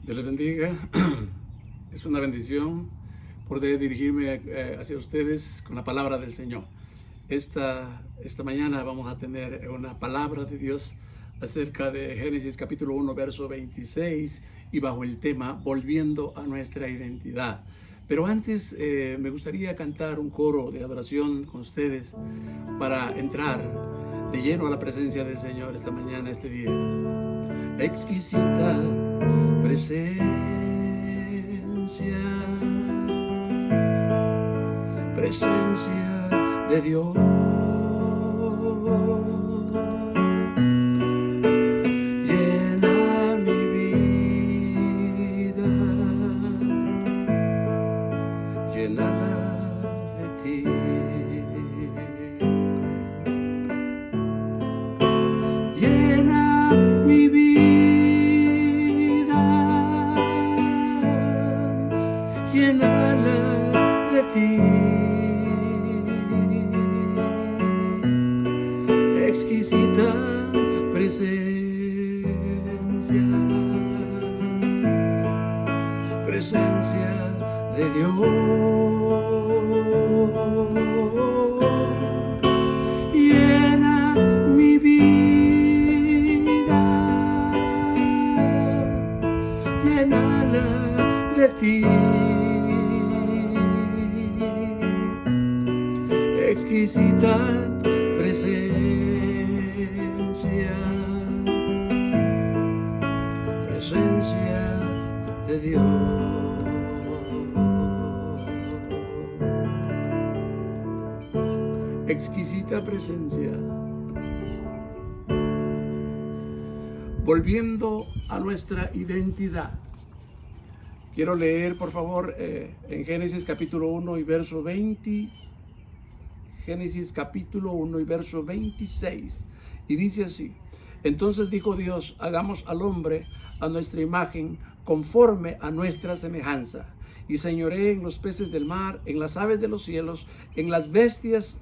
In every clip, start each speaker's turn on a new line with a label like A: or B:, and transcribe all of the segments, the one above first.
A: Dios les bendiga. Es una bendición poder dirigirme hacia ustedes con la palabra del Señor. Esta mañana vamos a tener una palabra de Dios acerca de Génesis capítulo 1, verso 26 y bajo el tema Volviendo a nuestra identidad. Pero antes me gustaría cantar un coro de adoración con ustedes para entrar de lleno a la presencia del Señor esta mañana, este día. Exquisita presencia, presencia de Dios, llena mi vida, llénala de ti. Llena mi vida, llénala de ti. Exquisita presencia de Dios, llena mi vida, llénala de ti. Exquisita presencia de Dios. Exquisita presencia. Volviendo a nuestra identidad. Quiero leer, por favor, en Génesis capítulo 1 y verso 20. Génesis capítulo 1 y verso 26. Y dice así: Entonces dijo Dios, hagamos al hombre a nuestra imagen, conforme a nuestra semejanza, y señoree en los peces del mar, en las aves de los cielos, en las bestias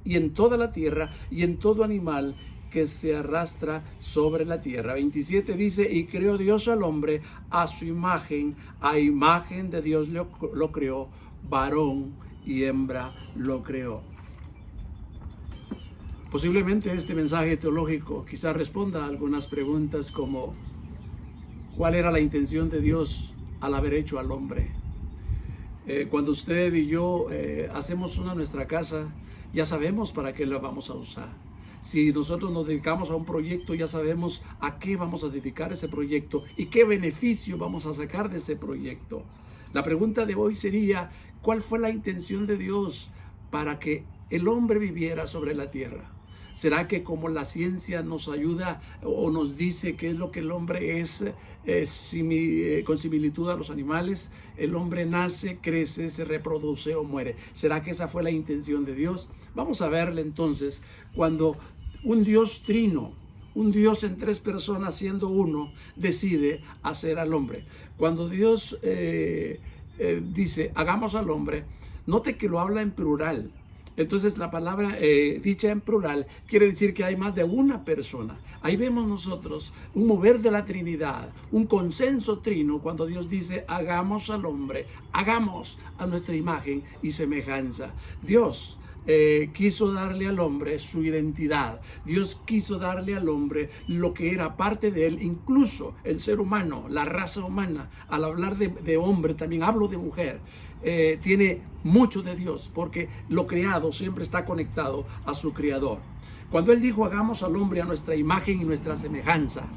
A: y en toda la tierra, y en todo animal que se arrastra sobre la tierra. 27 dice: Y creó Dios al hombre a su imagen, a imagen de Dios lo creó, varón y hembra lo creó. Posiblemente este mensaje teológico quizá responda a algunas preguntas como: ¿cuál era la intención de Dios al haber hecho al hombre? Cuando usted y yo hacemos nuestra casa, ya sabemos para qué la vamos a usar. Si nosotros nos dedicamos a un proyecto, ya sabemos a qué vamos a dedicar ese proyecto y qué beneficio vamos a sacar de ese proyecto. La pregunta de hoy sería: ¿cuál fue la intención de Dios para que el hombre viviera sobre la tierra? ¿Será que como la ciencia nos ayuda o nos dice qué es lo que el hombre es con similitud a los animales? El hombre nace, crece, se reproduce o muere. ¿Será que esa fue la intención de Dios? Vamos a verle entonces cuando un Dios trino, un Dios en tres personas siendo uno, decide hacer al hombre. Cuando Dios dice, hagamos al hombre, note que lo habla en plural. Entonces la palabra dicha en plural quiere decir que hay más de una persona. Ahí vemos nosotros un mover de la Trinidad, un consenso trino cuando Dios dice hagamos al hombre, hagamos a nuestra imagen y semejanza. Dios quiso darle al hombre su identidad. Dios quiso darle al hombre lo que era parte de él, incluso el ser humano, la raza humana. Al hablar de hombre también hablo de mujer. Tiene mucho de Dios, porque lo creado siempre está conectado a su creador. Cuando él dijo hagamos al hombre a nuestra imagen y nuestra semejanza,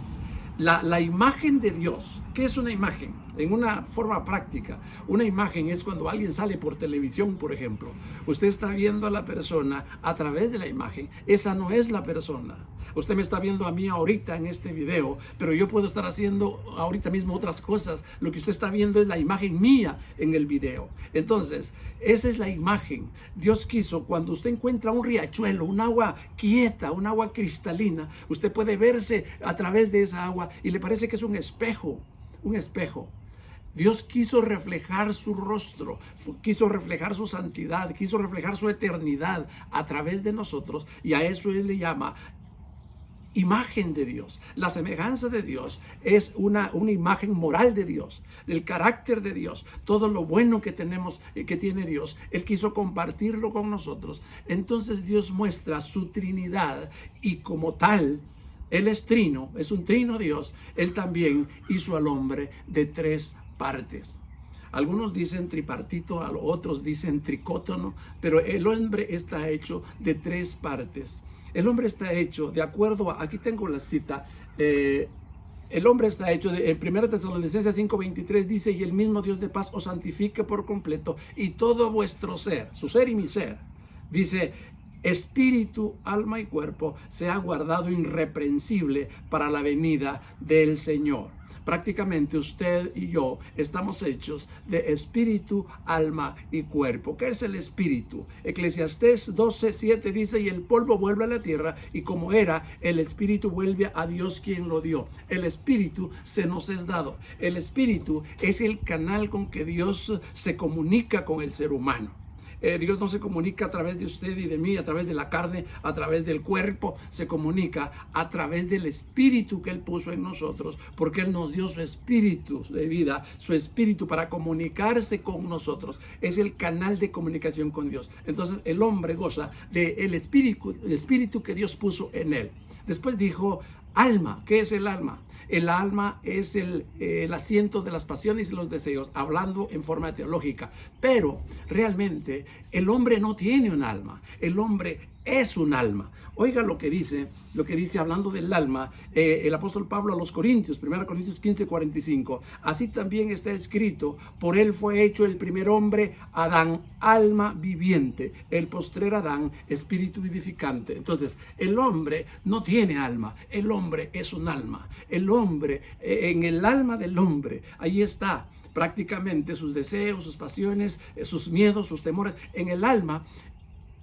A: la imagen de Dios, ¿qué es una imagen? En una forma práctica, una imagen es cuando alguien sale por televisión, por ejemplo. Usted está viendo a la persona a través de la imagen. Esa no es la persona. Usted me está viendo a mí ahorita en este video, pero yo puedo estar haciendo ahorita mismo otras cosas. Lo que usted está viendo es la imagen mía en el video. Entonces, esa es la imagen. Dios quiso, cuando usted encuentra un riachuelo, un agua quieta, un agua cristalina, usted puede verse a través de esa agua y le parece que es un espejo. Un espejo. Dios quiso reflejar su rostro, quiso reflejar su santidad, quiso reflejar su eternidad a través de nosotros, y a eso Él le llama imagen de Dios. La semejanza de Dios es una imagen moral de Dios, el carácter de Dios, todo lo bueno que tenemos, que tiene Dios. Él quiso compartirlo con nosotros. Entonces Dios muestra su Trinidad y como tal, Él es trino, es un trino Dios. Él también hizo al hombre de 3 partes. Algunos dicen tripartito, otros dicen tricótono, pero el hombre está hecho de 3 partes. El hombre está hecho, de acuerdo a, aquí tengo la cita, el hombre está hecho, en 1 Tesalonicenses 5:23 dice, y el mismo Dios de paz os santifique por completo, y todo vuestro ser, su ser y mi ser, dice, espíritu, alma y cuerpo, sea guardado irreprensible para la venida del Señor. Prácticamente usted y yo estamos hechos de espíritu, alma y cuerpo. ¿Qué es el espíritu? Eclesiastés 12:7 dice, y el polvo vuelve a la tierra, y como era, el espíritu vuelve a Dios quien lo dio. El espíritu se nos es dado. El espíritu es el canal con que Dios se comunica con el ser humano. Dios no se comunica a través de usted y de mí, a través de la carne, a través del cuerpo, se comunica a través del espíritu que Él puso en nosotros, porque Él nos dio su espíritu de vida, su espíritu para comunicarse con nosotros. Es el canal de comunicación con Dios. Entonces el hombre goza del espíritu que Dios puso en él. Después dijo, alma. ¿Qué es el alma? El alma es el asiento de las pasiones y los deseos, hablando en forma teológica. Pero realmente el hombre no tiene un alma. El hombre es un alma. Oiga lo que dice hablando del alma, el apóstol Pablo a los Corintios, 1 Corintios 15:45. Así también está escrito, por él fue hecho el primer hombre, Adán, alma viviente, el postrer Adán, espíritu vivificante. Entonces, el hombre no tiene alma, el hombre es un alma. El hombre, en el alma del hombre, ahí está prácticamente sus deseos, sus pasiones, sus miedos, sus temores, en el alma.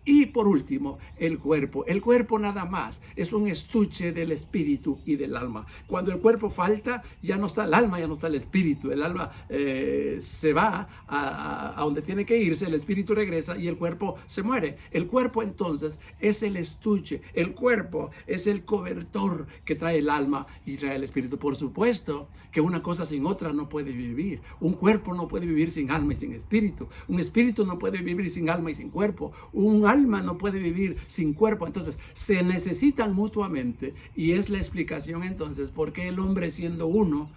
A: Y por último, el cuerpo. El cuerpo nada más es un estuche del espíritu y del alma. Cuando el cuerpo falta, ya no está el alma, ya no está el espíritu. El alma se va a donde tiene que irse, el espíritu regresa y el cuerpo se muere. El cuerpo entonces es el estuche. El cuerpo es el cobertor que trae el alma y trae el espíritu. Por supuesto que una cosa sin otra no puede vivir. Un cuerpo no puede vivir sin alma y sin espíritu. Un espíritu no puede vivir sin alma y sin cuerpo. Un alma no puede vivir sin cuerpo. Entonces se necesitan mutuamente, y es la explicación entonces por qué el hombre, siendo uno,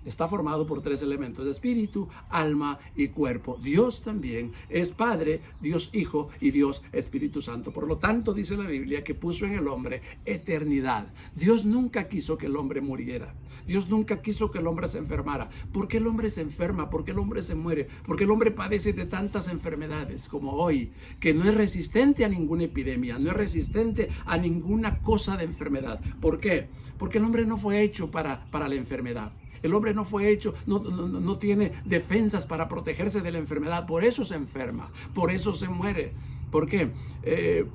A: está formado por 3 elementos: espíritu, alma y cuerpo. Dios también es Padre, Dios Hijo y Dios Espíritu Santo. Por lo tanto, dice la Biblia que puso en el hombre eternidad. Dios nunca quiso que el hombre muriera. Dios nunca quiso que el hombre se enfermara. ¿Por qué el hombre se enferma? ¿Por qué el hombre se muere? Porque el hombre padece de tantas enfermedades como hoy, que no es resistente a ninguna epidemia, no es resistente a ninguna cosa de enfermedad. ¿Por qué? Porque el hombre no fue hecho para la enfermedad. El hombre no fue hecho, no tiene defensas para protegerse de la enfermedad. Por eso se enferma, por eso se muere. ¿Por qué?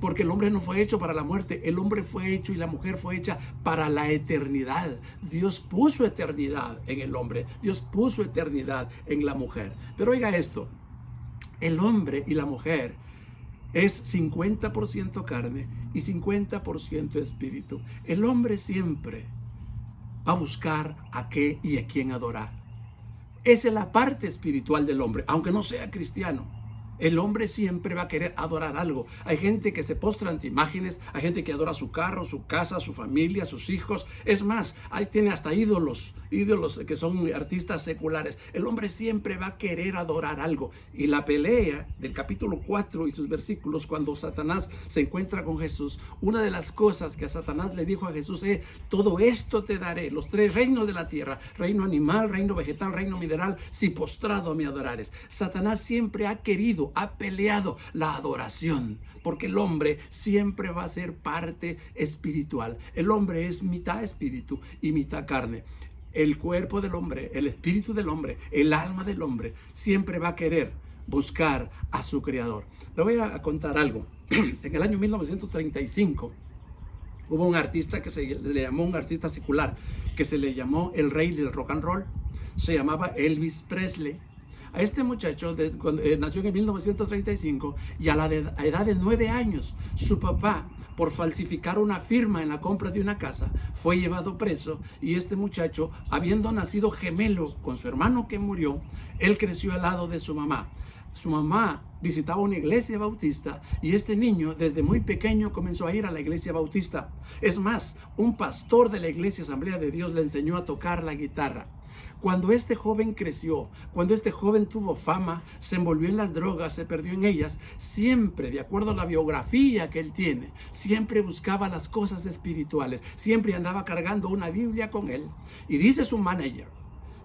A: Porque el hombre no fue hecho para la muerte. El hombre fue hecho y la mujer fue hecha para la eternidad. Dios puso eternidad en el hombre. Dios puso eternidad en la mujer. Pero oiga esto, el hombre y la mujer es 50% carne y 50% espíritu. El hombre siempre va a buscar a qué y a quién adorar. Esa es la parte espiritual del hombre, aunque no sea cristiano. El hombre siempre va a querer adorar algo. Hay gente que se postra ante imágenes, hay gente que adora su carro, su casa, su familia, sus hijos. Es más, ahí tiene hasta ídolos que son artistas seculares. El hombre siempre va a querer adorar algo. Y la pelea del capítulo 4 y sus versículos, cuando Satanás se encuentra con Jesús, una de las cosas que a Satanás le dijo a Jesús es: todo esto te daré, los 3 reinos de la tierra, reino animal, reino vegetal, reino mineral, si postrado me adorares. Satanás siempre ha querido, ha peleado la adoración, porque el hombre siempre va a ser parte espiritual. El hombre es mitad espíritu y mitad carne. El cuerpo del hombre, el espíritu del hombre, el alma del hombre siempre va a querer buscar a su creador. Le voy a contar algo. En el año 1935 hubo un artista que se le llamó, un artista secular, que se le llamó el rey del rock and roll. Se llamaba Elvis Presley. A este muchacho nació en 1935 y a la edad de 9 años su papá por falsificar una firma en la compra de una casa, fue llevado preso, y este muchacho, habiendo nacido gemelo con su hermano que murió, él creció al lado de su mamá. Su mamá visitaba una iglesia bautista y este niño desde muy pequeño comenzó a ir a la iglesia bautista. Es más, un pastor de la iglesia Asamblea de Dios le enseñó a tocar la guitarra. Cuando este joven creció, cuando este joven tuvo fama, se envolvió en las drogas, se perdió en ellas, siempre, de acuerdo a la biografía que él tiene, siempre buscaba las cosas espirituales, siempre andaba cargando una Biblia con él. Y dice su manager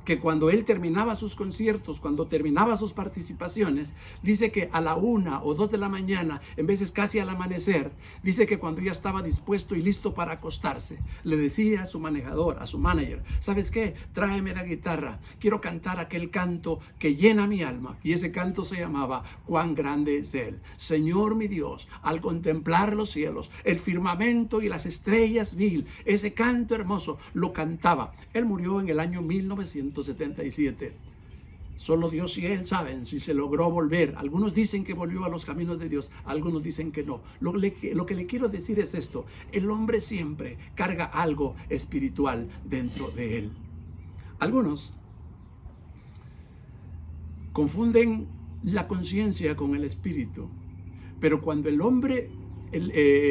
A: que cuando él terminaba sus conciertos, cuando terminaba sus participaciones, dice que a la 1 o 2 de la mañana, en veces casi al amanecer, dice que cuando ya estaba dispuesto y listo para acostarse, le decía a su manejador, a su manager: ¿sabes qué? Tráeme la guitarra, quiero cantar aquel canto que llena mi alma. Y ese canto se llamaba Cuán grande es Él. Señor mi Dios, al contemplar los cielos, el firmamento y las estrellas mil, ese canto hermoso lo cantaba. Él murió en el año 1977. Solo Dios y Él saben si se logró volver. Algunos dicen que volvió a los caminos de Dios, algunos dicen que no. Lo que le quiero decir es esto: el hombre siempre carga algo espiritual dentro de él. Algunos confunden la conciencia con el espíritu, pero cuando el hombre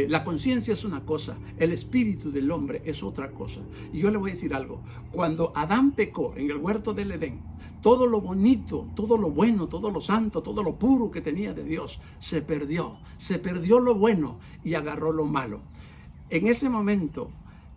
A: la conciencia es una cosa, el espíritu del hombre es otra cosa. Y yo le voy a decir algo: cuando Adán pecó en el huerto del Edén, todo lo bonito, todo lo bueno, todo lo santo, todo lo puro que tenía de Dios se perdió lo bueno y agarró lo malo. En ese momento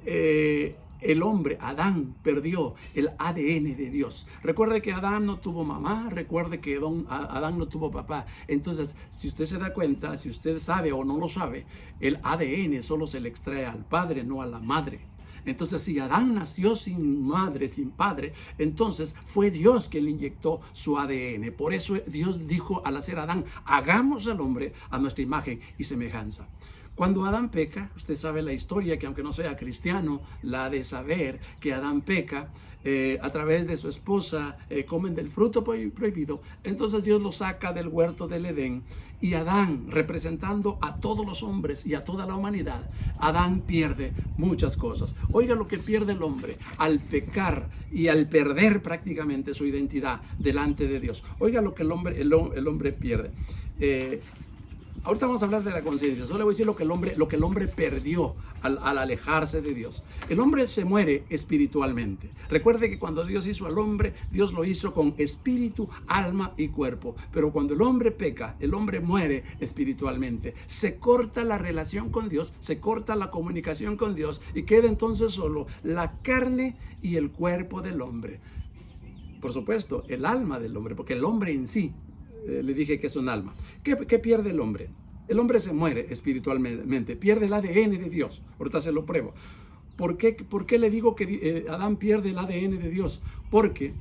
A: el hombre, Adán, perdió el ADN de Dios. Recuerde que Adán no tuvo mamá, recuerde que Adán no tuvo papá. Entonces, si usted se da cuenta, si usted sabe o no lo sabe, el ADN solo se le extrae al padre, no a la madre. Entonces, si Adán nació sin madre, sin padre, entonces fue Dios quien le inyectó su ADN. Por eso Dios dijo al hacer Adán: hagamos al hombre a nuestra imagen y semejanza. Cuando Adán peca, usted sabe la historia, que aunque no sea cristiano, la de saber que Adán peca, a través de su esposa comen del fruto prohibido. Entonces Dios lo saca del huerto del Edén, y Adán, representando a todos los hombres y a toda la humanidad, Adán pierde muchas cosas. Oiga lo que pierde el hombre al pecar y al perder prácticamente su identidad delante de Dios. Oiga lo que el hombre pierde. Ahorita vamos a hablar de la conciencia. Solo le voy a decir lo que el hombre perdió al alejarse de Dios. El hombre se muere espiritualmente. Recuerde que cuando Dios hizo al hombre, Dios lo hizo con espíritu, alma y cuerpo. Pero cuando el hombre peca, el hombre muere espiritualmente. Se corta la relación con Dios, se corta la comunicación con Dios, y queda entonces solo la carne y el cuerpo del hombre. Por supuesto, el alma del hombre, porque el hombre en sí, le dije que es un alma. ¿Qué pierde el hombre? El hombre se muere espiritualmente, pierde el ADN de Dios. Ahorita se lo pruebo. ¿Por qué le digo que Adán pierde el ADN de Dios? Porque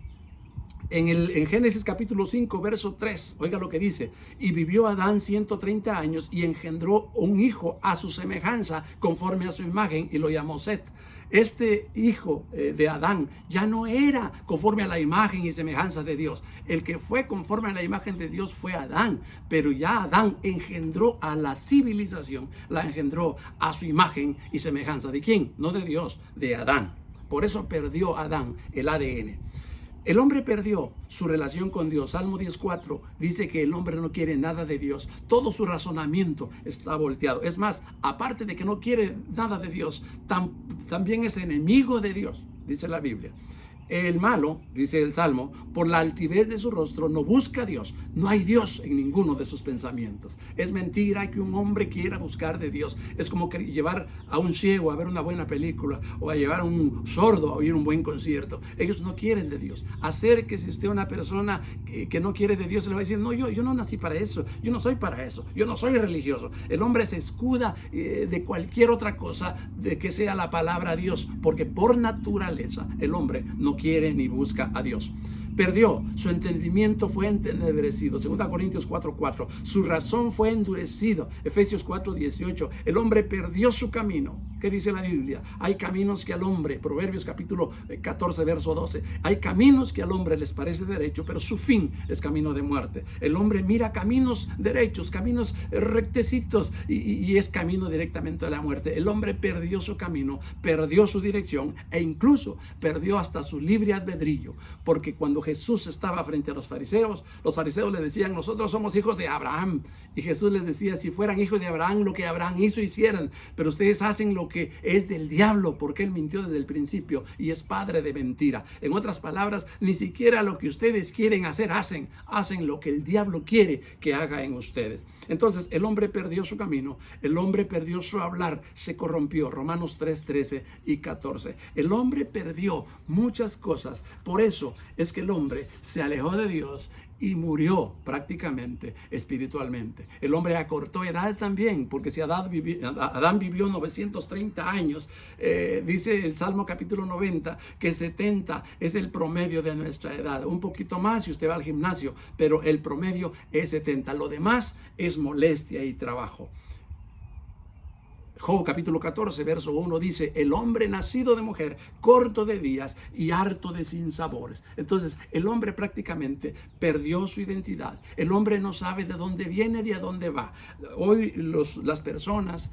A: en Génesis capítulo 5, verso 3, oiga lo que dice: y vivió Adán 130 años y engendró un hijo a su semejanza, conforme a su imagen, y lo llamó Set. Este hijo de Adán ya no era conforme a la imagen y semejanza de Dios. El que fue conforme a la imagen de Dios fue Adán, pero ya Adán engendró a la civilización, la engendró a su imagen y semejanza. ¿De quién? No de Dios, de Adán. Por eso perdió Adán el ADN. El hombre perdió su relación con Dios. Salmo 10:4 dice que el hombre no quiere nada de Dios. Todo su razonamiento está volteado. Es más, aparte de que no quiere nada de Dios, también es enemigo de Dios, dice la Biblia. El malo, dice el Salmo, por la altivez de su rostro no busca a Dios. No hay Dios en ninguno de sus pensamientos. Es mentira que un hombre quiera buscar de Dios. Es como que llevar a un ciego a ver una buena película, o a llevar a un sordo a oír un buen concierto. Ellos no quieren de Dios. Acérquese usted a una persona que no quiere de Dios, se le va a decir: no, yo no nací para eso, yo no soy para eso, yo no soy religioso. El hombre se escuda de cualquier otra cosa de que sea la palabra Dios, porque por naturaleza el hombre no quiere ni busca a Dios. Perdió, su entendimiento fue entenebrecido. 2 Corintios 4:4. Su razón fue endurecida. Efesios 4:18. El hombre perdió su camino. ¿Qué dice la Biblia? Hay caminos que al hombre, Proverbios capítulo 14, verso 12, hay caminos que al hombre les parece derecho, pero su fin es camino de muerte. El hombre mira caminos derechos, caminos rectecitos, y es camino directamente a la muerte. El hombre perdió su camino, perdió su dirección e incluso perdió hasta su libre albedrío, porque cuando Jesús estaba frente a los fariseos le decían: nosotros somos hijos de Abraham, y Jesús les decía: si fueran hijos de Abraham, lo que Abraham hizo hicieran, pero ustedes hacen lo que es del diablo, porque él mintió desde el principio y es padre de mentira. En otras palabras, ni siquiera lo que ustedes quieren hacer hacen lo que el diablo quiere que haga en ustedes. Entonces el hombre perdió su camino, el hombre perdió su hablar, se corrompió. Romanos 3, 13 y 14. El hombre perdió muchas cosas. Por eso es que el hombre se alejó de Dios y murió prácticamente espiritualmente. El hombre acortó edad también, porque si Adán vivió 930 años, dice el Salmo capítulo 90 que 70 es el promedio de nuestra edad. Un poquito más si usted va al gimnasio, pero el promedio es 70. Lo demás es molestia y trabajo. Job capítulo 14, verso 1 dice: el hombre nacido de mujer, corto de días y harto de sinsabores. Entonces el hombre prácticamente perdió su identidad. El hombre no sabe de dónde viene ni a dónde va. Hoy las personas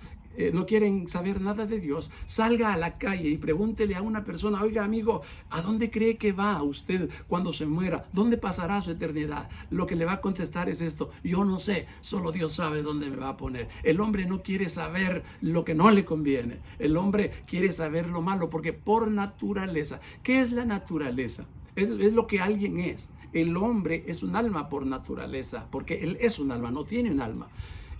A: no quieren saber nada de Dios. Salga a la calle y pregúntele a una persona: oiga, amigo, ¿a dónde cree que va usted cuando se muera? ¿Dónde pasará su eternidad? Lo que le va a contestar es esto: yo no sé, solo Dios sabe dónde me va a poner. El hombre no quiere saber lo que no le conviene. El hombre quiere saber lo malo, porque por naturaleza. ¿Qué es la naturaleza? Es lo que alguien es. El hombre es un alma por naturaleza, porque él es un alma, no tiene un alma.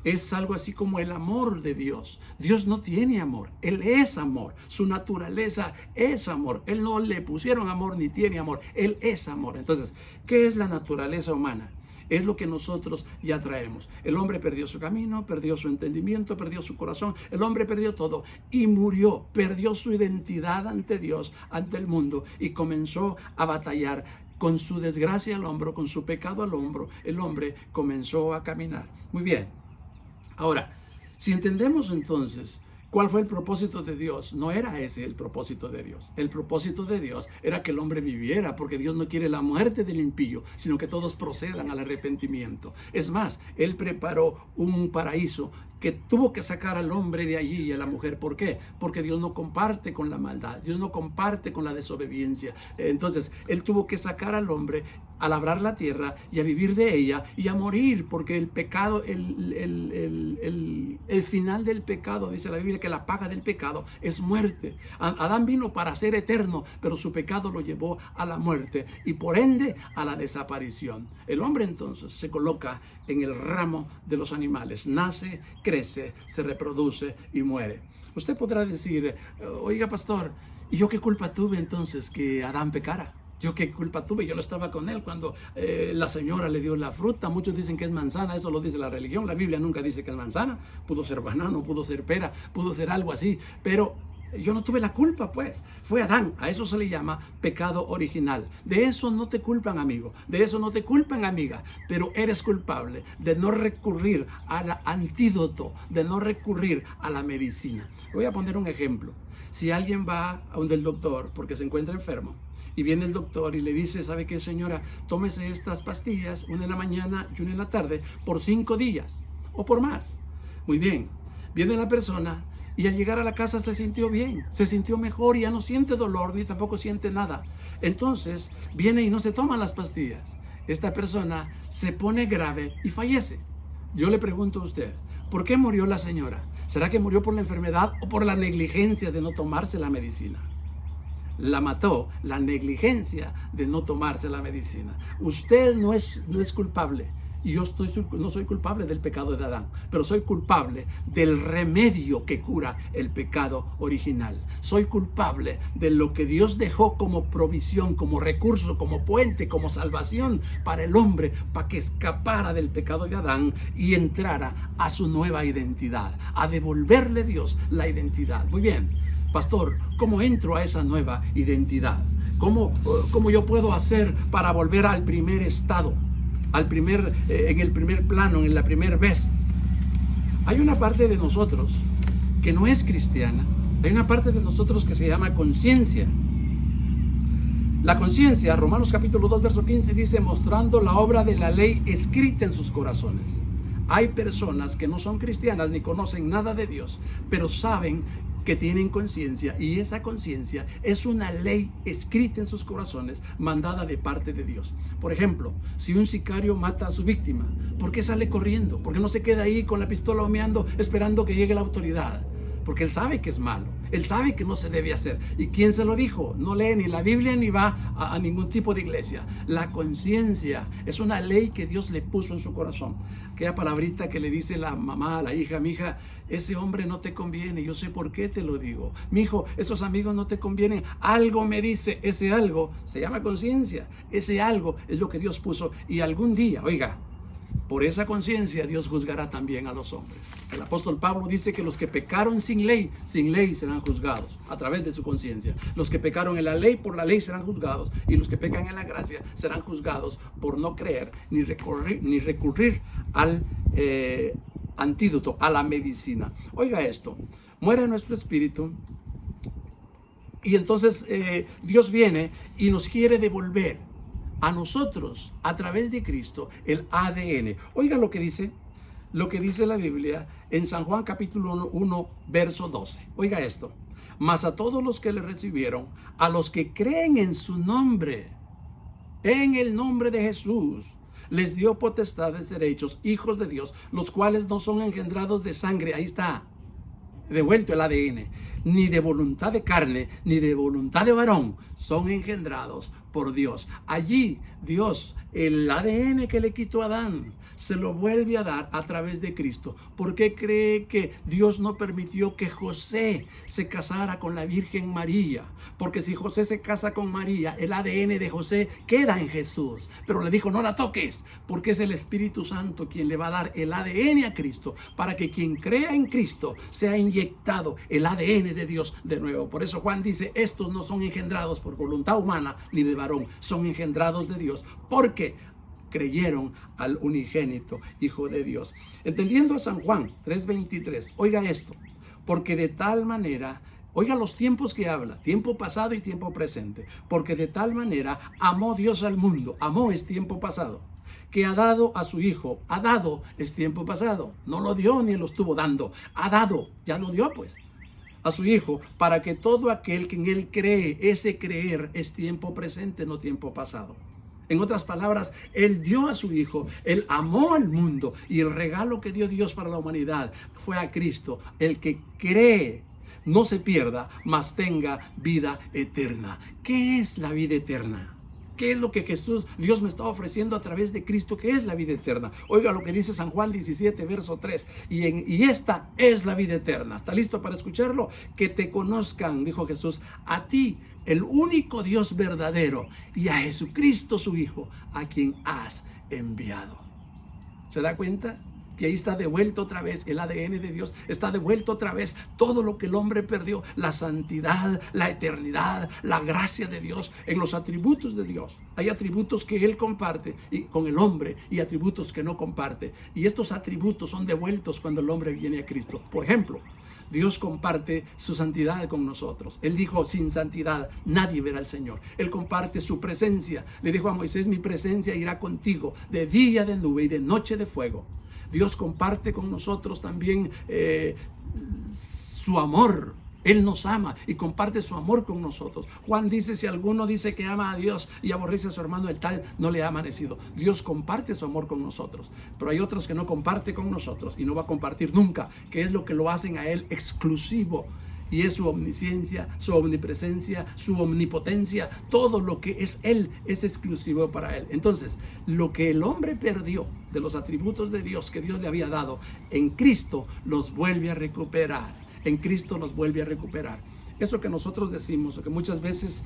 A: Es algo así como el amor de Dios. Dios no tiene amor, Él es amor. Su naturaleza es amor. Él no le pusieron amor ni tiene amor, Él es amor. Entonces, ¿qué es la naturaleza humana? Es lo que nosotros ya traemos. El hombre perdió su camino, perdió su entendimiento, perdió su corazón. El hombre perdió todo y murió. Perdió su identidad ante Dios, ante el mundo, y comenzó a batallar. Con su desgracia al hombro, con su pecado al hombro, el hombre comenzó a caminar. Muy bien. Ahora, si entendemos entonces cuál fue el propósito de Dios, no era ese el propósito de Dios. El propósito de Dios era que el hombre viviera, porque Dios no quiere la muerte del impío, sino que todos procedan al arrepentimiento. Es más, Él preparó un paraíso que tuvo que sacar al hombre de allí y a la mujer. ¿Por qué? Porque Dios no comparte con la maldad, Dios no comparte con la desobediencia. Entonces, Él tuvo que sacar al hombre a labrar la tierra y a vivir de ella y a morir, porque el pecado, el final del pecado, dice la Biblia, que la paga del pecado es muerte. Adán vino para ser eterno, pero su pecado lo llevó a la muerte y por ende a la desaparición. El hombre entonces se coloca en el ramo de los animales, nace, crece, se reproduce y muere. Usted podrá decir: oiga, pastor, ¿y yo qué culpa tuve entonces que Adán pecara? ¿Yo qué culpa tuve? Yo no estaba con él cuando la señora le dio la fruta. Muchos dicen que es manzana, eso lo dice la religión. La Biblia nunca dice que es manzana. Pudo ser banano, pudo ser pera, pudo ser algo así, pero yo no tuve la culpa, pues. Fue Adán. A eso se le llama pecado original. De eso no te culpan, amigo. De eso no te culpan, amiga. Pero eres culpable de no recurrir al antídoto, de no recurrir a la medicina. Voy a poner un ejemplo. Si alguien va a donde el doctor porque se encuentra enfermo, y viene el doctor y le dice: ¿sabe qué, señora? Tómese estas pastillas, una en la mañana y una en la tarde, por 5 días o por más. Muy bien. Viene la persona y al llegar a la casa se sintió bien, se sintió mejor y ya no siente dolor ni tampoco siente nada. Entonces viene y no se toman las pastillas. Esta persona se pone grave y fallece. Yo le pregunto a usted: ¿por qué murió la señora? ¿Será que murió por la enfermedad o por la negligencia de no tomarse la medicina? La mató la negligencia de no tomarse la medicina. Usted no es culpable. Y yo no soy culpable del pecado de Adán, pero soy culpable del remedio que cura el pecado original. Soy culpable de lo que Dios dejó como provisión, como recurso, como puente, como salvación para el hombre, para que escapara del pecado de Adán y entrara a su nueva identidad, a devolverle Dios la identidad. Muy bien, pastor, ¿cómo entro a esa nueva identidad? ¿Cómo yo puedo hacer para volver al primer estado? En el primer plano, en la primera vez. Hay una parte de nosotros que no es cristiana, Hay una parte de nosotros que se llama conciencia. La conciencia, Romanos capítulo 2, verso 15 dice, mostrando la obra de la ley escrita en sus corazones. Hay personas que no son cristianas ni conocen nada de Dios, pero saben que tienen conciencia, y esa conciencia es una ley escrita en sus corazones, mandada de parte de Dios. Por ejemplo, si un sicario mata a su víctima, ¿por qué sale corriendo? ¿Por qué no se queda ahí con la pistola humeando esperando que llegue la autoridad? Porque él sabe que es malo, él sabe que no se debe hacer. ¿Y quién se lo dijo? No lee ni la Biblia ni va a ningún tipo de iglesia. La conciencia es una ley que Dios le puso en su corazón. Aquella palabrita que le dice la mamá a la hija, mi hija, ese hombre no te conviene, yo sé por qué te lo digo. Mi hijo, esos amigos no te convienen, algo me dice. Ese algo se llama conciencia, ese algo es lo que Dios puso, y algún día, oiga, por esa conciencia Dios juzgará también a los hombres. El apóstol Pablo dice que los que pecaron sin ley serán juzgados a través de su conciencia. Los que pecaron en la ley, por la ley serán juzgados, y los que pecan en la gracia serán juzgados por no creer ni recurrir al antídoto, a la medicina. Oiga esto, muere nuestro espíritu, y entonces Dios viene y nos quiere devolver a nosotros, a través de Cristo, el ADN. Oiga lo que dice la Biblia en San Juan capítulo 1, verso 12. Oiga esto. Mas a todos los que le recibieron, a los que creen en su nombre, en el nombre de Jesús, les dio potestad de ser hechos hijos de Dios, los cuales no son engendrados de sangre. Ahí está, devuelto el ADN, ni de voluntad de carne, ni de voluntad de varón, son engendrados por Dios. Allí Dios, el ADN que le quitó a Adán, se lo vuelve a dar a través de Cristo. ¿Por qué cree que Dios no permitió que José se casara con la Virgen María? Porque si José se casa con María, el ADN de José queda en Jesús. Pero le dijo, no la toques, porque es el Espíritu Santo quien le va a dar el ADN a Cristo, para que quien crea en Cristo sea inyectado el ADN de Dios de nuevo. Por eso Juan dice, estos no son engendrados por voluntad humana ni de varón, son engendrados de Dios, porque creyeron al unigénito Hijo de Dios. Entendiendo a San Juan 3:23, oiga esto, porque de tal manera, oiga los tiempos que habla, tiempo pasado y tiempo presente, porque de tal manera amó Dios al mundo, amó es tiempo pasado, que ha dado a su Hijo, ha dado es tiempo pasado, no lo dio ni lo estuvo dando, ha dado, ya lo dio pues, a su Hijo, para que todo aquel que en Él cree, ese creer es tiempo presente, no tiempo pasado. En otras palabras, Él dio a su Hijo, Él amó al mundo, y el regalo que dio Dios para la humanidad fue a Cristo. El que cree no se pierda, mas tenga vida eterna. ¿Qué es la vida eterna? ¿Qué es lo que Dios me está ofreciendo a través de Cristo? ¿Qué es la vida eterna? Oiga lo que dice San Juan 17, verso 3. Y esta es la vida eterna. ¿Está listo para escucharlo? Que te conozcan, dijo Jesús, a ti, el único Dios verdadero, y a Jesucristo su Hijo, a quien has enviado. ¿Se da cuenta? Que ahí está devuelto otra vez el ADN de Dios, está devuelto otra vez todo lo que el hombre perdió, la santidad, la eternidad, la gracia de Dios, en los atributos de Dios. Hay atributos que Él comparte con el hombre y atributos que no comparte. Y estos atributos son devueltos cuando el hombre viene a Cristo. Por ejemplo, Dios comparte su santidad con nosotros. Él dijo, sin santidad nadie verá al Señor. Él comparte su presencia. Le dijo a Moisés, mi presencia irá contigo de día de nube y de noche de fuego. Dios comparte con nosotros también su amor. Él nos ama y comparte su amor con nosotros. Juan dice, si alguno dice que ama a Dios y aborrece a su hermano, el tal no le ha amanecido. Dios comparte su amor con nosotros, pero hay otros que no comparte con nosotros y no va a compartir nunca, que es lo que lo hacen a Él exclusivo. Y es su omnisciencia, su omnipresencia, su omnipotencia, todo lo que es Él es exclusivo para Él. Entonces, lo que el hombre perdió de los atributos de Dios que Dios le había dado, en Cristo los vuelve a recuperar. En Cristo los vuelve a recuperar. Eso que nosotros decimos, que muchas veces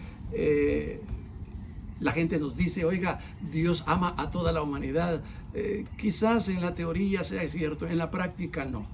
A: la gente nos dice, oiga, Dios ama a toda la humanidad. Quizás en la teoría sea cierto, en la práctica no.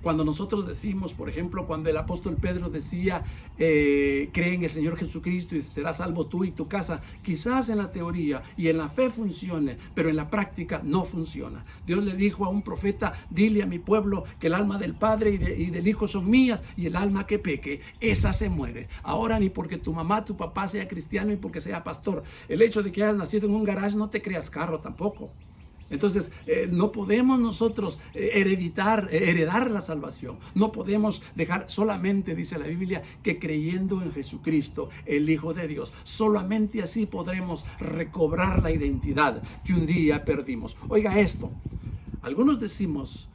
A: Cuando nosotros decimos, por ejemplo, cuando el apóstol Pedro decía, cree en el Señor Jesucristo y serás salvo tú y tu casa, quizás en la teoría y en la fe funcione, pero en la práctica no funciona. Dios le dijo a un profeta, dile a mi pueblo que el alma del Padre y del Hijo son mías, y el alma que peque, esa se muere. Ahora, ni porque tu mamá, tu papá sea cristiano y porque sea pastor, el hecho de que hayas nacido en un garage no te creas carro tampoco. Entonces, no podemos nosotros heredar la salvación. No podemos dejar solamente, dice la Biblia, que creyendo en Jesucristo, el Hijo de Dios, solamente así podremos recobrar la identidad que un día perdimos. Oiga esto, algunos decimos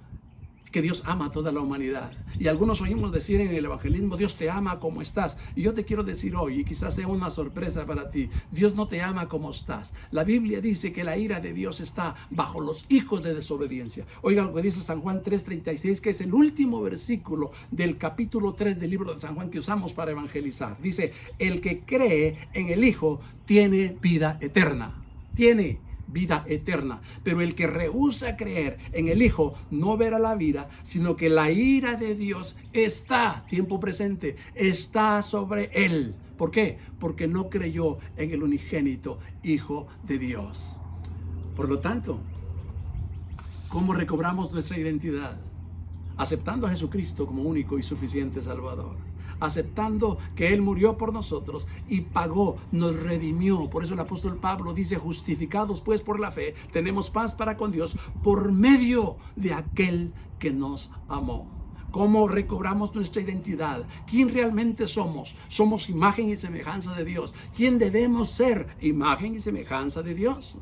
A: que Dios ama a toda la humanidad, y algunos oímos decir en el evangelismo, Dios te ama como estás, y yo te quiero decir hoy, y quizás sea una sorpresa para ti, Dios no te ama como estás. La Biblia dice que la ira de Dios está bajo los hijos de desobediencia. Oiga lo que dice San Juan 3:36, que es el último versículo del capítulo 3 del libro de San Juan que usamos para evangelizar. Dice, el que cree en el Hijo tiene vida eterna. Tiene vida eterna, pero el que rehúsa creer en el Hijo no verá la vida, sino que la ira de Dios está, tiempo presente, está sobre él. ¿Por qué? Porque no creyó en el unigénito Hijo de Dios. Por lo tanto, ¿cómo recobramos nuestra identidad? Aceptando a Jesucristo como único y suficiente Salvador, aceptando que Él murió por nosotros y pagó, nos redimió. Por eso el apóstol Pablo dice, justificados pues por la fe, tenemos paz para con Dios por medio de aquel que nos amó. ¿Cómo recobramos nuestra identidad? ¿Quién realmente somos? Somos imagen y semejanza de Dios. ¿Quién debemos ser? Imagen y semejanza de Dios.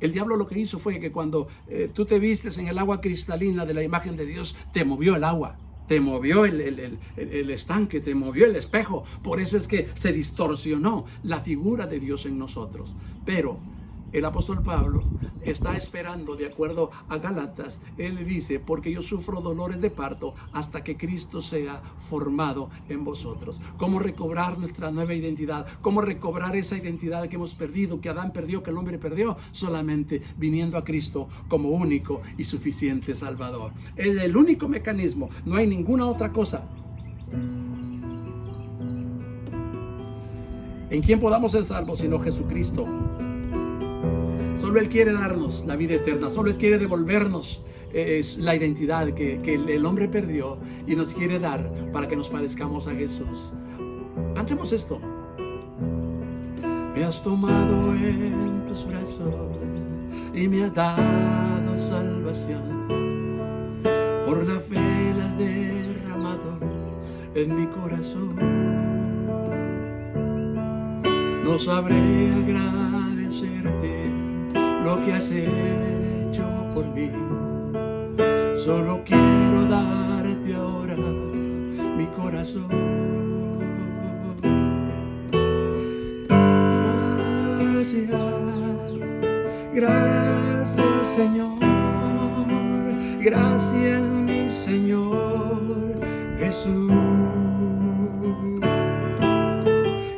A: El diablo lo que hizo fue que cuando tú te vistes en el agua cristalina de la imagen de Dios, te movió el agua, te movió el estanque, te movió el espejo. Por eso es que se distorsionó la figura de Dios en nosotros. Pero el apóstol Pablo está esperando, de acuerdo a Gálatas, él dice, porque yo sufro dolores de parto hasta que Cristo sea formado en vosotros. ¿Cómo recobrar nuestra nueva identidad? ¿Cómo recobrar esa identidad que hemos perdido, que Adán perdió, que el hombre perdió? Solamente viniendo a Cristo como único y suficiente Salvador. Es el único mecanismo, no hay ninguna otra cosa en quien podamos ser salvos sino Jesucristo. Solo Él quiere darnos la vida eterna, solo Él quiere devolvernos la identidad que el hombre perdió y nos quiere dar para que nos parezcamos a Jesús. Cantemos esto. Me has tomado en tus brazos y me has dado salvación. Por la fe la has derramado en mi corazón. No sabré agradecerte lo que has hecho por mí. Solo quiero darte ahora mi corazón. Gracias, gracias Señor, gracias mi Señor Jesús.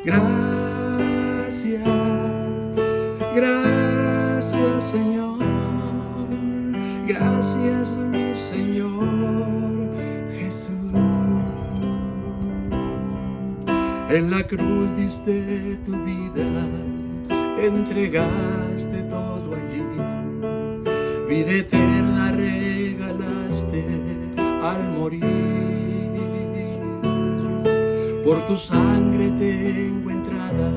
A: Gracias, gracias Señor, gracias mi Señor Jesús. En la cruz diste tu vida, entregaste todo allí, vida eterna regalaste al morir. Por tu sangre tengo entrada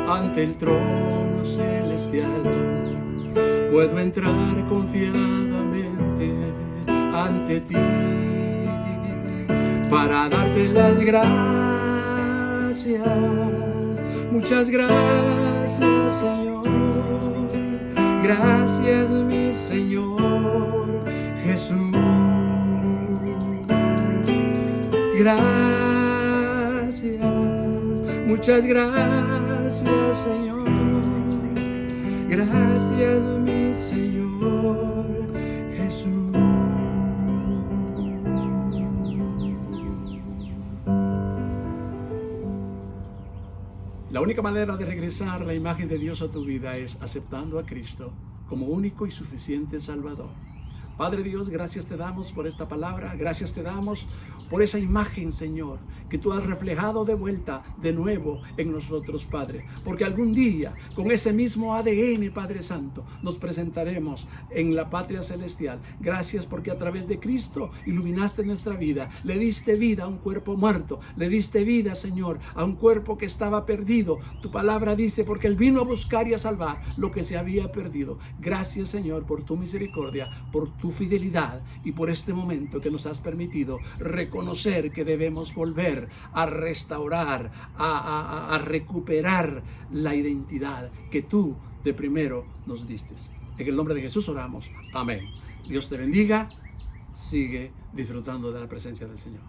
A: ante el trono celestial. Puedo entrar confiadamente ante ti para darte las gracias. Muchas gracias, Señor. Gracias, mi Señor Jesús. Gracias, muchas gracias, Señor. Gracias, mi Señor Jesús. La única manera de regresar la imagen de Dios a tu vida es aceptando a Cristo como único y suficiente Salvador. Padre Dios, gracias te damos por esta palabra, gracias te damos por esa imagen, Señor, que tú has reflejado de vuelta, de nuevo en nosotros, Padre. Porque algún día, con ese mismo ADN, Padre Santo, nos presentaremos en la patria celestial. Gracias porque a través de Cristo iluminaste nuestra vida, le diste vida a un cuerpo muerto, le diste vida, Señor, a un cuerpo que estaba perdido. Tu palabra dice, porque Él vino a buscar y a salvar lo que se había perdido. Gracias, Señor, por tu misericordia, por tu fidelidad y por este momento que nos has permitido reconocer que debemos volver a restaurar, a recuperar la identidad que tú de primero nos diste. En el nombre de Jesús oramos. Amén. Dios te bendiga. Sigue disfrutando de la presencia del Señor.